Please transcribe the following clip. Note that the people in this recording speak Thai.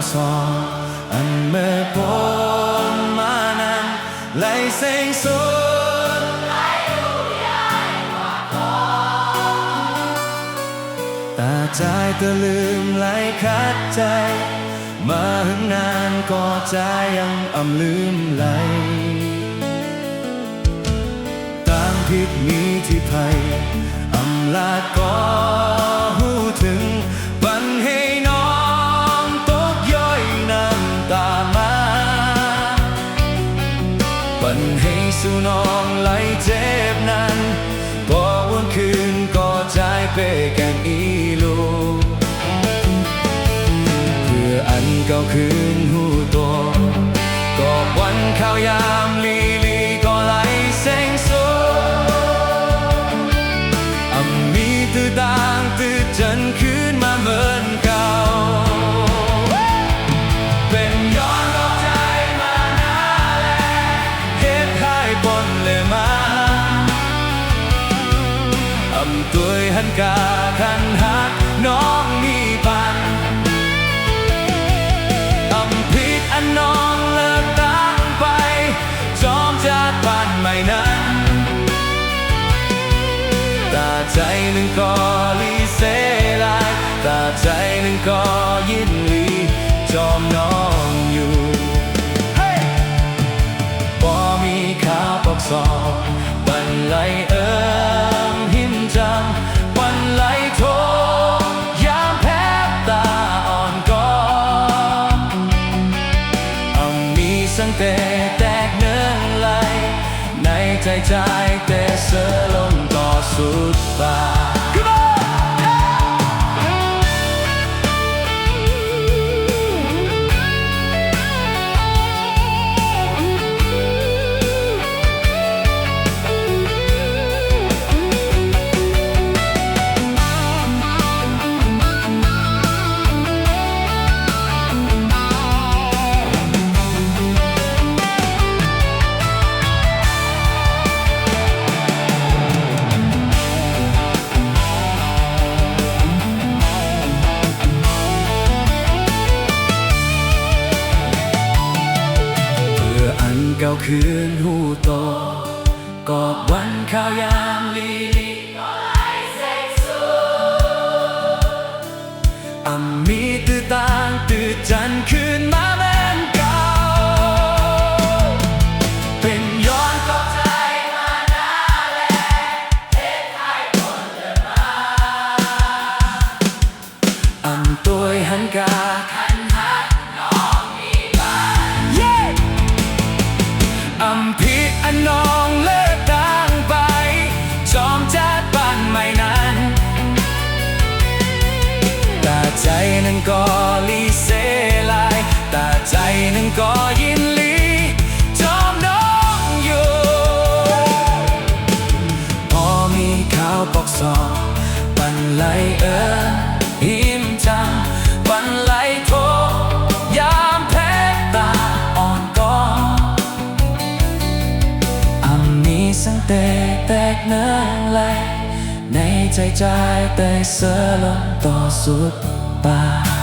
gió anh mê bốn mà nằm lấy xanh suốtแต่ใจเธอลืมไหลคัดใจมาหึงนานก็ใจยังลืมไหลต่างผิดมีที่ไทยลาดก็หูถึงปันให้น้องตกย้อยน้ำตามาปันให้สู่น้องไหลเจ็บนั้นก็วันคืนก็ใจเป้แกงอีลูเพื่ออันเก่าคืนหูตัวก็วันข้าวยามลีก็ไหลแสงสูตื่นต่างตื่นจนคืนมาเหมือนเก่าเป็นย้อนรอบใจมาหน้าแลเหตุให้บนเลยมาตัวหันกาขันหักน้องมีปันผิดอันน้องเลิกตั้งไปจอมจัดปันใหม่นั้นตาใจหนึ่งก็ลีเสลายตาใจหนึ่งก็ยินลีจอมน้องอยู่บ่มีข้าวปอกซอกบันไลหิมจำบันไลโทยามแพ้ตาอ่อนก็มีสังเตแตกเนื้อไหลในใจแต่เสือลมต่อสุดฟ้าเก่าคืนหูโตกอบวันข้าวยามลีก็ไหลแสงสูมีตื่นต่างตื่นจันคืนมาเหมือนเก่าเป็นย้อนตกใจมาหน้าแลเหตุให้คนเดินมาตัวหันกาผิดอันน้องเลิกตั้งไปจอมจัดบ้านใหม่นั้นตาใจนั้นก็ลีเสลายตาใจนั้นก็ยินลีจอมน้องอยู่พอมีข้าวปอกซอปันไหลหิมจำปันไหลโทยามแพ้ตาอ่อนก็สังเตแตกเนื้อไหลในใจแต่เสือลมต่อสุดป่า